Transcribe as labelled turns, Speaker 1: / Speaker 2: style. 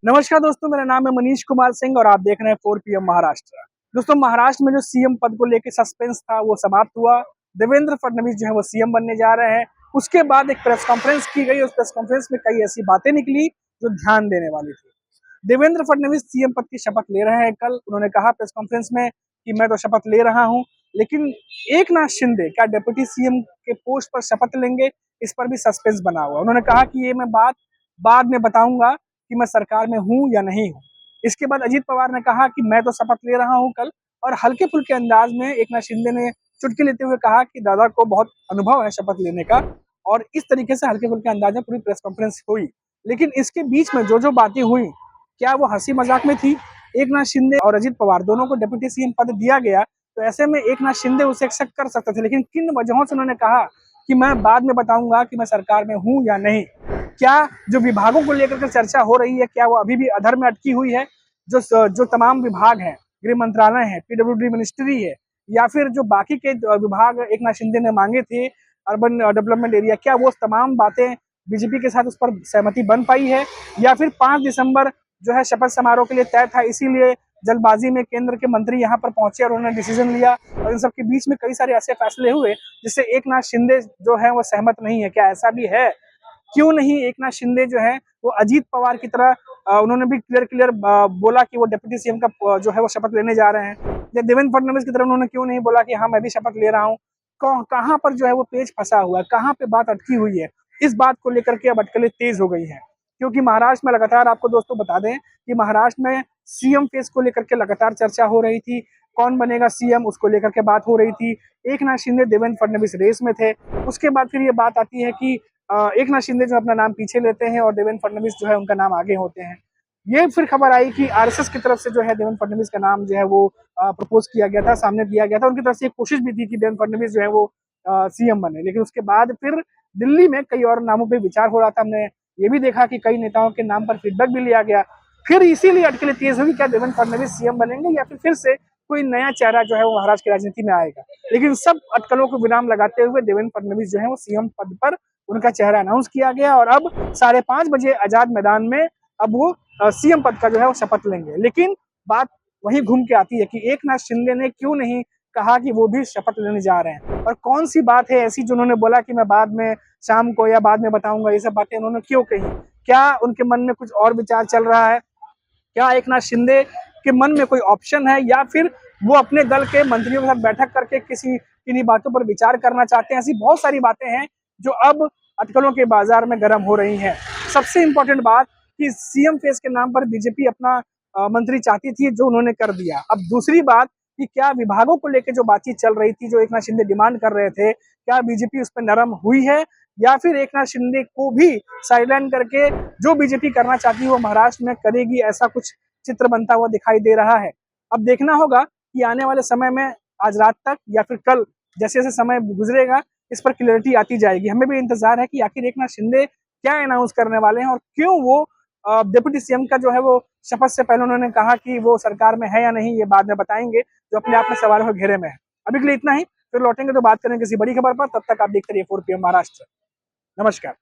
Speaker 1: नमस्कार दोस्तों, मेरा नाम है मनीष कुमार सिंह और आप देख रहे हैं 4 PM महाराष्ट्र। दोस्तों, महाराष्ट्र में जो सीएम पद को लेकर सस्पेंस था वो समाप्त हुआ। देवेंद्र फडणवीस जो है वो सीएम बनने जा रहे हैं। उसके बाद एक प्रेस कॉन्फ्रेंस की गई। उस प्रेस कॉन्फ्रेंस में कई ऐसी बातें निकली जो ध्यान देने वाली थी। देवेंद्र फडणवीस सीएम पद की शपथ ले रहे हैं कल। उन्होंने कहा प्रेस कॉन्फ्रेंस में कि मैं तो शपथ ले रहा हूं, लेकिन एकनाथ शिंदे क्या डिप्टी सीएम के पोस्ट पर शपथ लेंगे, इस पर भी सस्पेंस बना हुआ। उन्होंने कहा कि ये मैं बात बाद में बताऊंगा कि मैं सरकार में हूं या नहीं हूं। इसके बाद अजीत पवार ने कहा कि मैं तो शपथ ले रहा हूं कल, और हल्के फुल्के अंदाज में एकनाथ शिंदे ने चुटकी लेते हुए कहा कि दादा को बहुत अनुभव है शपथ लेने का, और इस तरीके से हल्के फुल्के अंदाज में पूरी प्रेस कॉन्फ्रेंस हुई। लेकिन इसके बीच में जो जो बातें हुई, क्या वो हंसी मजाक में थी? एकनाथ शिंदे और अजीत पवार दोनों को डिप्टी सीएम पद दिया गया, तो ऐसे में एकनाथ शिंदे उसे एक्सेप्ट कर सकते थे, लेकिन किन वजहों से उन्होंने कहा कि मैं बाद में बताऊंगा कि मैं सरकार में हूं या नहीं। क्या जो विभागों को लेकर के चर्चा हो रही है, क्या वो अभी भी अधर में अटकी हुई है? जो तमाम विभाग हैं, गृह मंत्रालय है, पीडब्ल्यूडी मिनिस्ट्री है, या फिर जो बाकी के विभाग एकनाथ शिंदे ने मांगे थे, अर्बन डेवलपमेंट एरिया, क्या वो तमाम बातें बीजेपी के साथ उस पर सहमति बन पाई है? या फिर 5 दिसंबर जो है शपथ समारोह के लिए तय था, इसीलिए जल्दबाजी में केंद्र के मंत्री यहाँ पर पहुंचे और उन्होंने डिसीजन लिया, और इन सबके बीच में कई सारे ऐसे फैसले हुए जिससे एकनाथ शिंदे जो है वो सहमत नहीं है? क्या ऐसा भी है? क्यों नहीं एकनाथ शिंदे जो है वो अजीत पवार की तरह उन्होंने भी क्लियर बोला कि वो डिप्टी सीएम का जो है वो शपथ लेने जा रहे हैं? या देवेंद्र फडणवीस की तरह उन्होंने क्यों नहीं बोला कि हाँ मैं भी शपथ ले रहा हूँ? कहाँ पर जो है वो पेच फंसा हुआ है, कहाँ पे बात अटकी हुई है? इस बात को लेकर के अब अटकलें तेज हो गई हैं, क्योंकि महाराष्ट्र में लगातार, आपको दोस्तों बता दें कि महाराष्ट्र में सीएम फेस को लेकर के लगातार चर्चा हो रही थी। कौन बनेगा सीएम, उसको लेकर के बात हो रही थी। एकनाथ शिंदे, देवेंद्र फडणवीस रेस में थे। उसके बाद फिर ये बात आती है कि एकनाथ शिंदे जो अपना नाम पीछे लेते हैं और देवेंद्र फडणवीस जो है उनका नाम आगे होते हैं। ये फिर खबर आई कि आरएसएस की तरफ से जो है देवेंद्र फडणवीस का नाम जो है वो प्रपोज किया गया था, सामने दिया गया था। उनकी तरफ से एक कोशिश भी थी कि देवेंद्र फडणवीस जो है वो सीएम बने, लेकिन उसके बाद फिर दिल्ली में कई और नामों पर विचार हो रहा था। हमने ये भी देखा कि कई नेताओं के नाम पर फीडबैक भी लिया गया। फिर इसीलिए अटकलें तेज हुई, क्या देवेंद्र फडणवीस सीएम बनेंगे या फिर से कोई नया चेहरा जो है वो महाराष्ट्र की राजनीति में आएगा? लेकिन सब अटकलों को विराम लगाते हुए देवेंद्र फडणवीस जो है वो सीएम पद पर उनका चेहरा अनाउंस किया गया, और अब 5:30 बजे आजाद मैदान में अब वो सीएम पद का जो है वो शपथ लेंगे। लेकिन बात वहीं घूम के आती है कि एकनाथ शिंदे ने क्यों नहीं कहा कि वो भी शपथ लेने जा रहे हैं, और कौन सी बात है ऐसी जो उन्होंने बोला कि मैं बाद में शाम को या बाद में बताऊंगा? ये सब बातें उन्होंने क्यों कही? क्या उनके मन में कुछ और विचार चल रहा है? क्या एकनाथ शिंदे के मन में कोई ऑप्शन है, या फिर वो अपने दल के मंत्रियों के साथ बैठक करके किन्हीं बातों पर विचार करना चाहते हैं? ऐसी बहुत सारी बातें हैं जो अब अटकलों के बाजार में गर्म हो रही हैं। सबसे इंपॉर्टेंट बात कि सीएम फेस के नाम पर बीजेपी अपना मंत्री चाहती थी, जो उन्होंने कर दिया। अब दूसरी बात कि क्या विभागों को लेकर जो बातचीत चल रही थी, जो एकनाथ शिंदे डिमांड कर रहे थे, क्या बीजेपी उस पर नरम हुई है, या फिर एकनाथ शिंदे को भी साइडलाइन करके जो बीजेपी करना चाहती है वो महाराष्ट्र में करेगी? ऐसा कुछ चित्र बनता हुआ दिखाई दे रहा है। अब देखना होगा कि आने वाले समय में, आज रात तक या फिर कल, जैसे जैसे समय गुजरेगा, इस पर क्लियरिटी आती जाएगी। हमें भी इंतजार है कि आखिर एकनाथ शिंदे क्या अनाउंस करने वाले हैं, और क्यों वो डिप्टी सीएम का जो है वो शपथ से पहले उन्होंने कहा कि वो सरकार में है या नहीं, ये बाद में बताएंगे, जो अपने आप में सवालों के घेरे में है। अभी के लिए इतना ही, फिर लौटेंगे तो बात करेंगे किसी बड़ी खबर पर। तब तक आप देखते रहिए 4 PM महाराष्ट्र। नमस्कार।